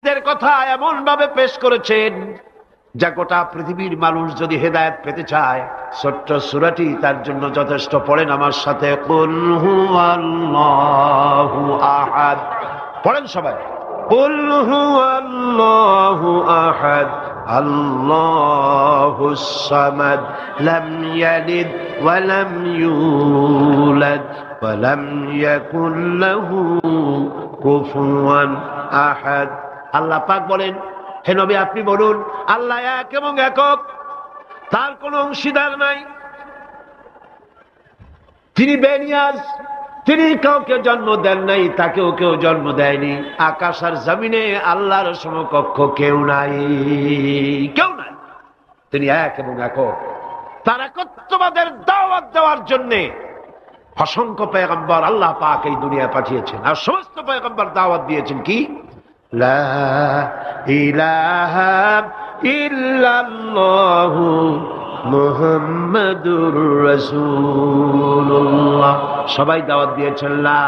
সত্যের কথা এমন ভাবে পেশ করেছেন যা গোটা পৃথিবীর মানুষ যদি হেদায়েত পেতে চায়, ছোট্ট সূরাটি তার জন্য যথেষ্ট। পড়েন আমার সাথে, কুল হুয়াল্লাহু আহাদ। পড়েন সবাই, কুল হুয়াল্লাহু আহাদ আল্লাহুস সামাদ লাম ইয়ালিদ ওয়া লাম ইউলাদ ওয়া লাম ইয়াকুল লাহু কুফুয়ান আহাদ। আল্লাহ পাক বলেন, হে নবী আপনি বলুন, আল্লাহ এক এবং একক, তার কোনো অংশীদার নাই, তিনি বেনিয়াজ, তিনি কাউকে জন্ম দেন নাই, তাকেও কেউ জন্ম দেয়নি। আকাশ আর জমিনে আল্লাহর সমকক্ষ কেউ নাই, কেউ নাই। তিনি এক এবং একক। তার একত্ববাদের দাওয়াত দেওয়ার জন্য অসংখ্য পয়গম্বর আল্লাহ পাক এই দুনিয়ায় পাঠিয়েছেন, আর সমস্ত পয়গম্বর দাওয়াত দিয়েছেন কি, লা ইলাহা ইল্লাল্লাহু মুহাম্মাদুর রাসূলুল্লাহ। সবাই দাওয়াত দিয়েছেন লা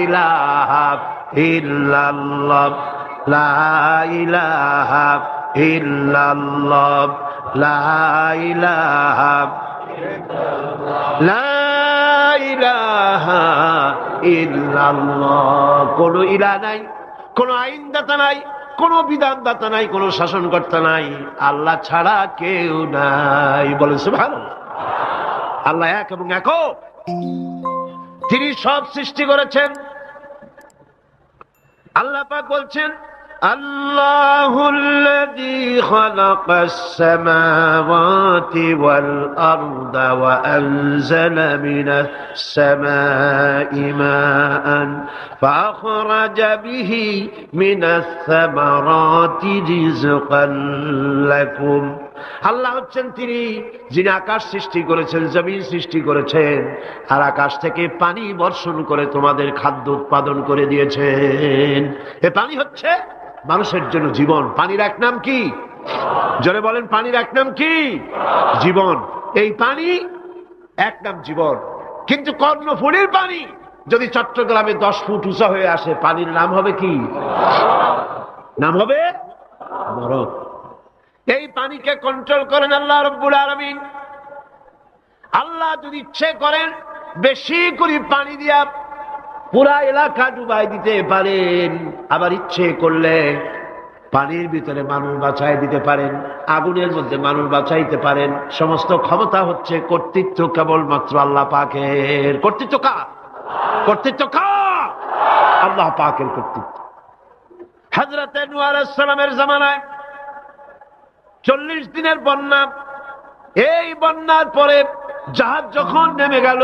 ইলাহা ইল্লাল্লাহ, লা ইলাহা ইল্লাল্লাহ, লা ইলাহা লা ইলাহা ইল্লাল্লাহ। কোন ইলাহ নাই, কোন আইনদাতা নাই, কোন বিধানদাতা নাই, কোন শাসনকর্তা নাই, আল্লাহ ছাড়া কেউ নাই। বলেন সুবহানাল্লাহ। আল্লাহ এক এবং একক, তিনি সব সৃষ্টি করেছেন। আল্লাহ পাক বলছেন, আল্লাহুল্লাযী খালাকাস সামাওয়াতি ওয়াল আরদা ওয়া আনজালা মিনাস সামাই মাআন ফাআখরাজা বিহি মিনাস সামারাতি রিজকান লাকুম। আল্লাহ হচ্ছেন তিনি যিনি আকাশ সৃষ্টি করেছেন, জমিন সৃষ্টি করেছেন, আর আকাশ থেকে পানি বর্ষণ করে তোমাদের খাদ্য উৎপাদন করে দিয়েছেন। এ পানি হচ্ছে মানুষের জন্য জীবন। পানির এক নাম কি? জোরে বলেন, পানির এক নাম কি? জীবন। এই পানি এক নাম জীবন। কিন্তু কর্ণফুলীর পানি যদি চট্টগ্রামে 10 ফুট উঁচা হয়ে আসে, পানির নাম হবে কি? নাম হবে মরদ। এই পানিকে কন্ট্রোল করেন আল্লাহ রাব্বুল আলামিন। আল্লাহ যদি ইচ্ছে করেন বেশি করে পানি দিয়া পুরা এলাকা ডুবাই দিতে পারেন, আবার ইচ্ছে করলে পানির ভিতরে মানুষ বাঁচাই দিতে পারেন, আগুনের মধ্যে মানুষ বাঁচাইতে পারেন। সমস্ত ক্ষমতা হচ্ছে, কর্তৃত্ব কেবলমাত্র আল্লাহ পাকের। কর্তৃত্ব কার? কর্তৃত্ব কার? আল্লাহ পাকের কর্তৃত্ব। হযরত নূহ আলাইহিস সালামের জামানায় 40 দিনের বন্যা। এই বন্যার পরে জাহাজ যখন নেমে গেল,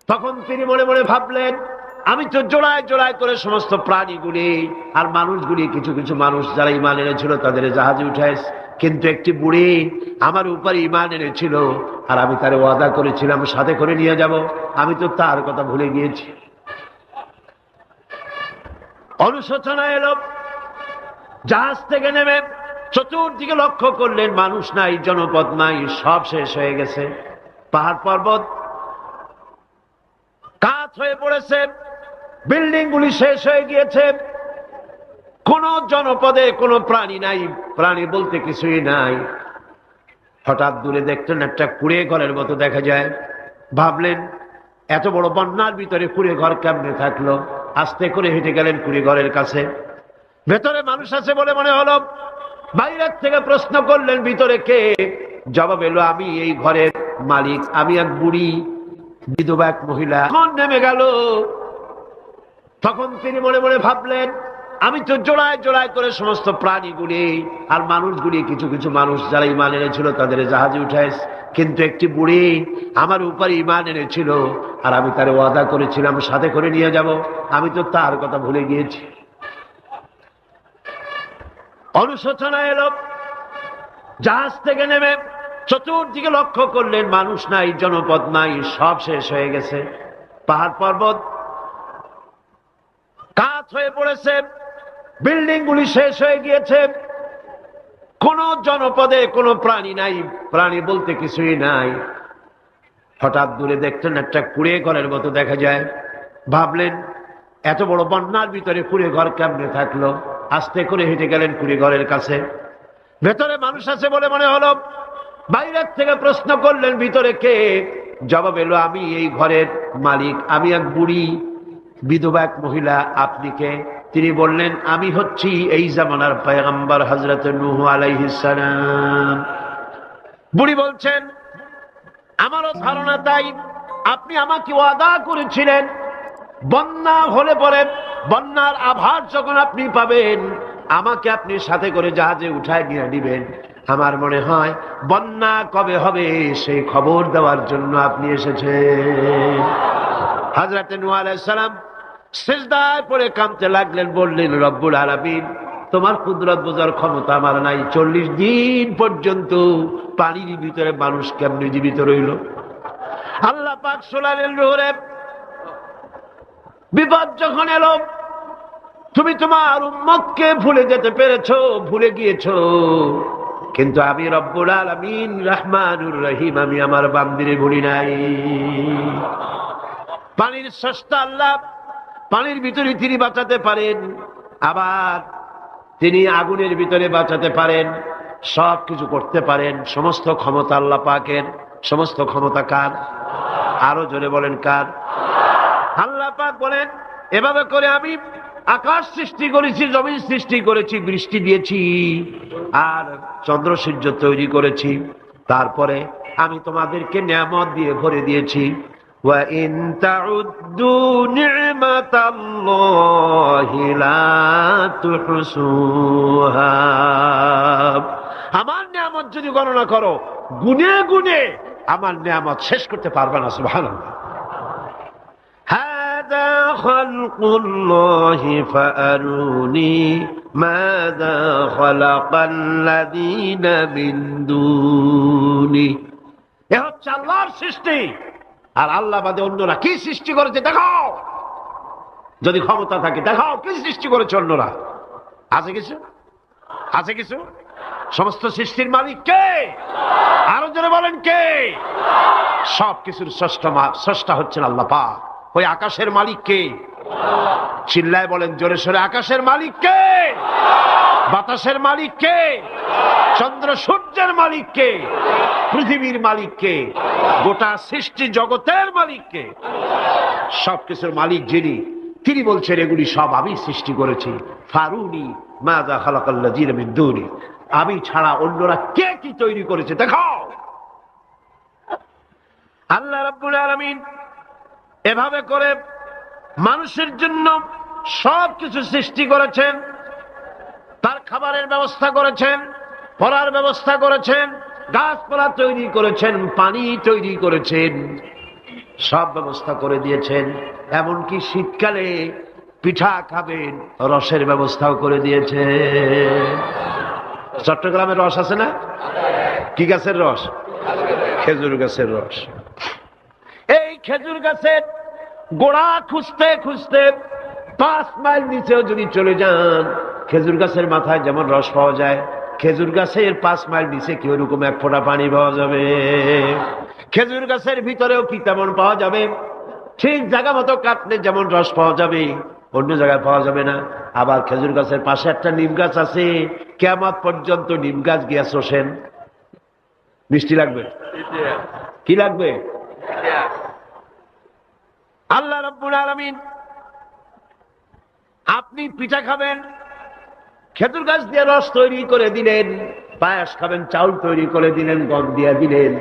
তখন তিনি মনে মনে ভাবলেন, আমি তো জোড়ায় জোড়ায় করে সমস্ত প্রাণীগুলি আর মানুষগুলি, কিছু কিছু মানুষ যারা ঈমান এনেছিল তাদের জাহাজে উঠাইছে, কিন্তু একটি বুড়ি আমার উপর ঈমান এনেছিল, আর আমি তার ওয়াদা করেছিলাম সাথে করে নিয়ে যাব, আমি তো তার কথা ভুলে গিয়েছি। অনুশোচনা এলো। জাহাজ থেকে নেমে চতুর্দিকে লক্ষ্য করলেন, মানুষ নাই, জনপদ নাই, সব শেষ হয়ে গেছে। পাহাড় পর্বত কাত হয়ে পড়েছে, বিল্ডিং গুলি শেষ হয়ে গিয়েছে, কোন জনপদে কোনো প্রাণী নাই, প্রাণী বলতে কিছুই নাই। হঠাৎ দূরে দেখলেন একটা কুড়ে ঘরের মতো দেখা যায়। ভাবলেন, এত বড় বন্যার ভিতরে কুড়ে ঘর কেমনে থাকলো? আস্তে করে হেঁটে গেলেন কুড়ে ঘরের কাছে। ভেতরে মানুষ আছে বলে মনে হলো। বাইরের থেকে প্রশ্ন করলেন, ভিতরে কে? জবাব এলো, আমি এই ঘরের মালিক, আমি এক বুড়ি বিধবা এক মহিলা। তখন নেমে গেল। তখন তিনি মনে মনে ভাবলেন, আমি তো জোড়ায় জোড়ায় করে সমস্ত প্রাণীগুলি আর মানুষগুলি, কিছু কিছু মানুষ যারা ঈমান এনেছিল তাদের জাহাজে উঠাইছে, কিন্তু একটি বুড়ি আমার উপর ঈমান এনেছিল, আর আমি তার ওয়াদা করেছিলাম সাথে করে নিয়ে যাব, আমি তো তার কথা ভুলে গিয়েছি। অনুশোচনা এলো। জাহাজ থেকে নেমে চতুর্দিকে লক্ষ্য করলেন, মানুষ নাই, জনপদ নাই, সব শেষ হয়ে গেছে। পাহাড় পর্বত কাত হয়ে পড়েছে, বিল্ডিং গুলি শেষ হয়ে গিয়েছে, কোন জনপদে কোনো প্রাণী নাই, প্রাণী বলতে কিছুই নাই। হঠাৎ দূরে দেখলেন একটা কুড়ে ঘরের মতো দেখা যায়। ভাবলেন, এত বড় বন্যার ভিতরে কুড়ে ঘর কেমনে থাকলো? আস্তে করে হেঁটে গেলেন কুড়ে ঘরের কাছে। ভেতরে মানুষ আছে বলে মনে হলো। বাইরের থেকে প্রশ্ন করলেন, ভিতরে কে? জবাব এলো, আমি এই ঘরের মালিক, আমি এক বুড়ি বিধবা এক মহিলা। আপনি কে? তিনি বললেন, আমি হচ্ছি এই জামানার পয়গম্বর হযরত নূহ আলাইহিস সালাম। বুড়ি বলছেন, আমারও ধারণা তাই। আপনি আমাকে ওয়াদা করেছিলেন বন্যা হলে পরে, বন্যার আভাস যখন আপনি পাবেন, আমাকে আপনি সাথে করে জাহাজে উঠায় নিয়ে দিবেন। আমার মনে হয় বন্যা কবে হবে সেই খবর দেওয়ার জন্য আপনি এসেছেন। হযরত নূহ আলাইহিস সালাম সিজদায় পড়ে কাঁদতে লাগলেন, বললেন, রব্বুল আলামিন, তোমার কুদরত বোঝার ক্ষমতা আমার নাই। 40 দিন পর্যন্ত পানির ভিতরে মানুষ কেমনে জীবিত রইল? আল্লাহ পাক শোনালেন, নূহ, বিপদ যখন এলো, তুমি তোমার উম্মতকে ভুলে যেতে পেরেছো, ভুলে গিয়েছো, কিন্তু আমি রব্বুল আলামিন রহমানুর রহিম, আমি আমার বান্দিরে ভুলি নাই। পানির স্রষ্টা আল্লাহ, পানির ভিতরে তিনি বাঁচাতে পারেন, আবার তিনি আগুনের ভিতরে বাঁচাতে পারেন, সব কিছু করতে পারেন। সমস্ত ক্ষমতা আল্লাহ পাকের। সমস্ত ক্ষমতা কার? আরো জোরে বলেন, কার? আল্লাহ পাক বলেন, এভাবে করে আমি আকাশ সৃষ্টি করেছি, জমিন সৃষ্টি করেছি, বৃষ্টি দিয়েছি, আর চন্দ্র সূর্য তৈরি করেছি। তারপরে আমি তোমাদেরকে নিয়ামত দিয়ে ভরে দিয়েছি। ওয়া ইন তাউদ্দু নি'মাতাল্লাহি লা তুহসুহা। আমার নিয়ামত যদি গণনা করো, গুনে গুনে আমার নিয়ামত শেষ করতে পারবে না। সুবহানাল্লাহ। هذا خلق الله فأروني ماذا خلق الذين من دونه। এ হচ্ছে আল্লাহর সৃষ্টি, আর আল্লাহ বাদে অন্যরা কি সৃষ্টি করেছে দেখাও। যদি ক্ষমতা থাকে দেখাও কি সৃষ্টি করেছে অন্যরা। আছে কিছু? আছে কিছু? সমস্ত সৃষ্টির মালিক কে? আরো জোরে বলেন, কে? সব কিছুর স্রষ্টা হচ্ছেন আল্লাহ পাক। ওই আকাশের মালিক কে? চিল্লায় বলেন জোরে সোরে, আকাশের মালিক কে? বাতাসের মালিক কে? চন্দ্র সূর্যের মালিক কে? পৃথিবীর মালিক কে? গোটা সৃষ্টি জগতের মালিক কে? সবকিছুর মালিক যিনি, তিনি বলছেন এগুলি সব আমি সৃষ্টি করেছি। ফারুনি মাযা খালাকাল্লাযীনা মিন দুনি। আমি ছাড়া অন্যরা কে কি তৈরি করেছে দেখাও। আল্লাহ রাব্বুল আলামিন এভাবে করে মানুষের জন্য সব কিছু সৃষ্টি করেছেন। তার খাবারের ব্যবস্থা করেছেন, পড়ার ব্যবস্থা করেছেন, গাছপালা তৈরি করেছেন, পানি তৈরি করেছেন, সব ব্যবস্থা করে দিয়েছেন। এমনকি শীতকালে পিঠা খাবেন, রসের ব্যবস্থাও করে দিয়েছে। চট্টগ্রামের রস আছে না? কি গাছের রস? খেজুর গাছের রস। এই খেজুর গাছের গোড়া খুঁজতে খুঁজতে 5 মাইল নিচেও যদি চলে যান, খেজুর গাছের মাথায় যেমন রস পাওয়া যায়, খেজুর গাছের 5 মাইল নিচে কি ওরকম এক ফোঁটা পানি পাওয়া যাবে? খেজুর গাছের ভিতরেও কি তেমন পাওয়া যাবে? ঠিক জায়গা মতো কাটলে যেমন রস পাওয়া যাবে, অন্য জায়গায় পাওয়া যাবে না। আবার খেজুর গাছের পাশে একটা নিম গাছ আছে, কিয়ামত পর্যন্ত নিম গাছ গিয়া শোষেন। মিষ্টি লাগবে? কি লাগবে? আল্লাহ রাব্বুল আলামিন, আপনি পিঠা খাবেন, খেজুর গাছ দিয়ে রস তৈরি করে দিলেন। পায়েস খাবেন, চাউল তৈরি করে দিলেন, গম দিয়ে দিলেন।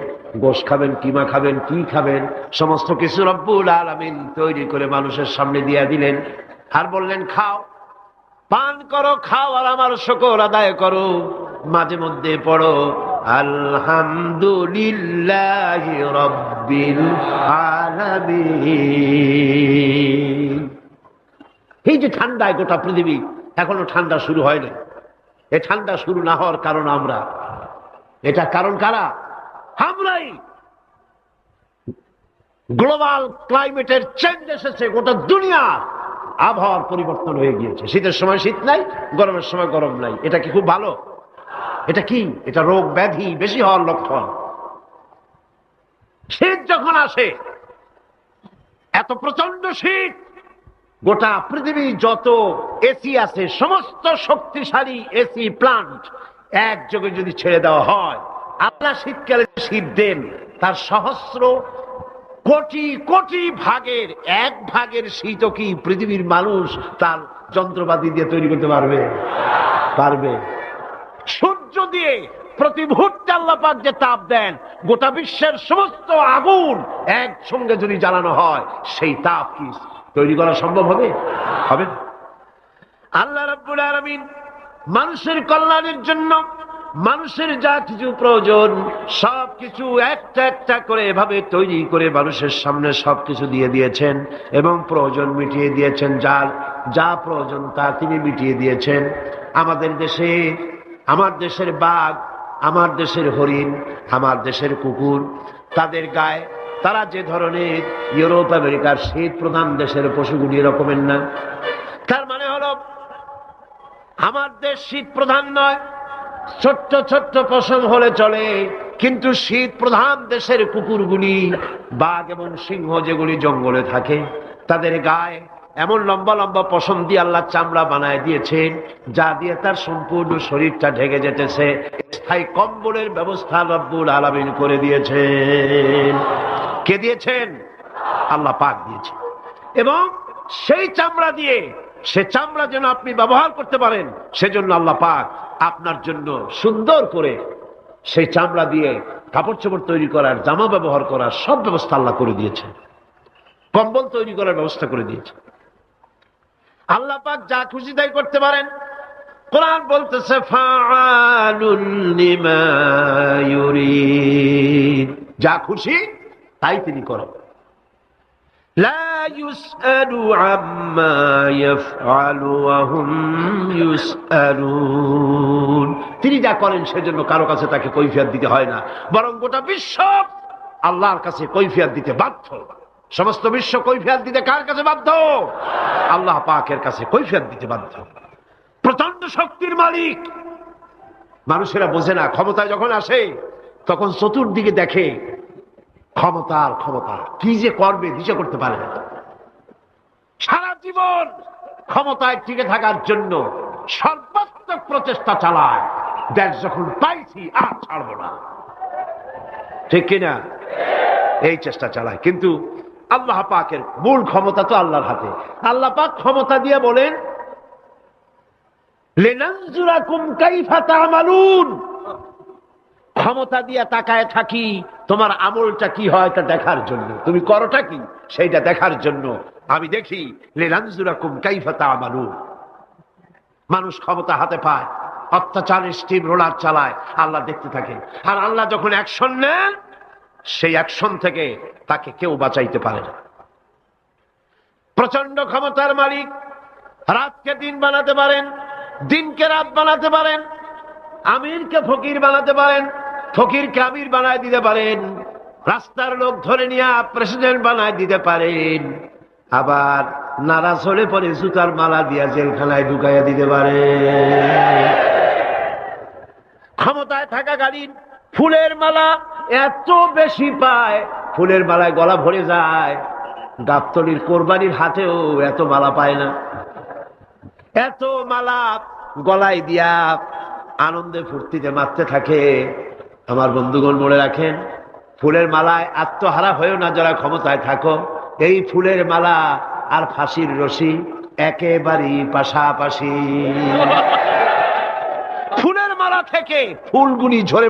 গোশ খাবেন, কিমা খাবেন, কি খাবেন, সমস্ত কিছু রব্বুল আলামিন তৈরি করে মানুষের সামনে দিয়ে দিলেন। আর বললেন, খাও, পান করো, খাও, আর আমার শুকর আদায় করো। মাঝে মধ্যে পড়ো আলহামদুলিল্লাহি রাব্বিল আলামিন। এই যে ঠান্ডায় গোটা পৃথিবী, এখনো ঠান্ডা শুরু হয়নি। এই ঠান্ডা শুরু না হওয়ার কারণ আমরা। এটা কারণ কারা? আমরাই। গ্লোবাল ক্লাইমেটের চেঞ্জ এসেছে, গোটা দুনিয়া আবহাওয়ার পরিবর্তন হয়ে গিয়েছে। শীতের সময় শীত নাই, গরমের সময় গরম নাই। এটা কি খুব ভালো? এটা কি? এটা রোগ ব্যাধি বেশি হওয়ার লক্ষণ। শীত যখন আসে, এত প্রচন্ড শীত, গোটা পৃথিবী যত এসি আছে, সমস্ত শক্তিশালী এসি প্লান্ট একযোগে যদি ছেড়ে দেওয়া হয়, আল্লাহ শীতকালে শীত দেন, তার সহস্র কোটি কোটি ভাগের এক ভাগের শীতও কি পৃথিবীর মানুষ তার যন্ত্রপাতি দিয়ে তৈরি করতে পারবে? পারবে। সূর্য দিয়ে প্রতি মুহূর্তে আল্লাহ পাক যে তাপ দেন, গোটা বিশ্বের সমস্ত আগুন একসঙ্গে যদি জ্বালানো হয়, সেই তাপ কি তৈরি করা সম্ভব হবে? হবে না। আল্লাহ রাব্বুল আলামিন মানুষের কল্যাণের জন্য মানুষের যা কিছু প্রয়োজন সবকিছু একটা একটা করে এভাবে তৈরি করে মানুষের সামনে সবকিছু দিয়ে দিয়েছেন এবং প্রয়োজন মিটিয়ে দিয়েছেন। যার যা প্রয়োজন তা তিনি মিটিয়ে দিয়েছেন। আমাদের দেশে, আমার দেশের বাঘ, আমার দেশের হরিণ, আমার দেশের কুকুর, তাদের গায়ে তারা যে ধরনের ইউরোপ আমেরিকার শীত প্রধান দেশের পশুগুলি এরকমের না। তার মানে হলো আমার দেশ শীত প্রধান নয়, ছোট্ট ছোট্ট পশম হলে চলে, কিন্তু শীত প্রধান দেশের কুকুরগুলি, বাঘ এবং সিংহ যেগুলি জঙ্গলে থাকে, তাদের গায়ে এমন লম্বা লম্বা পশম দিয়ে আল্লাহ চামড়া বানায় দিয়েছেন, যা দিয়ে তার সম্পূর্ণ শরীরটা ঢেকে যেতেছে। স্থায়ী কম্বলের ব্যবস্থা রব্বুল আলামিন করে দিয়েছেন। কে দিয়েছেন? আল্লাহ পাক দিয়েছেন। এবং সেই চামড়া দিয়ে, সে চামড়া যেন আপনি ব্যবহার করতে পারেন, সেজন্য আল্লাহ পাক আপনার জন্য সুন্দর করে সেই চামড়া দিয়ে কাপড় চোপড় তৈরি করার, জামা ব্যবহার করার সব ব্যবস্থা আল্লাহ করে দিয়েছেন। কম্বল তৈরি করার ব্যবস্থা করে দিয়েছেন। আল্লাহ পাক যা খুশি তাই করতে পারেন। কোরআন বলতেছে ফাআলুল লিমা ইউরিদ, যা খুশি তাই তিনি করেন। লা ইউসআলু আম্মা ইয়াফআলু ওয়া হুম ইউসআলুন, তিনি যা করেন সেজন্য কারো কাছে তাকে কৈফিয়ত দিতে হয় না, বরং গোটা বিশ্ব আল্লাহর কাছে কৈফিয়ত দিতে বাধ্য। সমস্ত বিশ্ব কৈফিয়ত দিতে কার কাছে বাধ্য? আল্লাহ পাকের কাছে কৈফিয়ত দিতে বাধ্য। প্রচন্ড শক্তির মালিক। মানুষেরা বোঝে না, ক্ষমতায় যখন আসে তখন চতুর্দিকে দেখে ক্ষমতার ক্ষমতা, কি যে করবে দিশা করতে পারে না। সারা জীবন ক্ষমতায় টিকে থাকার জন্য সর্বাত্মক প্রচেষ্টা চালায়, দেশ যখন পাইছি আর ছাড়বো না, ঠিক কিনা? এই চেষ্টা চালায়। কিন্তু আল্লাহ পাকের মূল ক্ষমতা তো আল্লাহর হাতে। আল্লাহ পাক ক্ষমতা দিয়ে বলেন লিনানজুরাকুম কাইফা তা'মালুন, ক্ষমতা দিয়ে তাকায় থাকি তোমার আমলটা কি হয় তা দেখার জন্য, তুমি করোটা কি সেইটা দেখার জন্য আমি দেখি। লিনানজুরাকুম কাইফা তা'মালুন। মানুষ ক্ষমতা হাতে পায়, অত্যাচারের স্টিম রোলার চালায়, আল্লাহ দেখতে থাকে। আর আল্লাহ যখন অ্যাকশন নেন, সেই অ্যাকশন থেকে তাকে কেউ বাঁচাইতে পারে না। প্রচন্ড ক্ষমতার মালিক। রাতকে দিন বানাতে পারেন, দিনকে রাত বানাতে পারেন, আমিরকে ফকির বানাতে পারেন, ফকিরকে আমির বানায় দিতে পারেন, রাস্তার লোক ধরে নিয়ে প্রেসিডেন্ট বানায় দিতে পারেন, আবার নারাজ হলে পরে জুতার মালা দিয়া জেলখানায় ঢুকাইয়া দিতে পারেন। ক্ষমতায় থাকাকালীন ফুলের মালা এত বেশি পায়, ফুলের মালায় গলা ভরে যায়। গাবতলীর কোরবানির হাটেও এত মালা পায় না। এত মালা গলায় দিয়া আনন্দে ফুর্তিতে মারতে থাকে। আমার বন্ধুগণ মনে রাখেন, ফুলের মালায় আত্মহারা হয়েও না যারা ক্ষমতায় থাকো। এই ফুলের মালা আর ফাঁসির রশি একেবারেই পাশাপাশি। ফুলের মালা থেকে ফুলগুলি ঝরে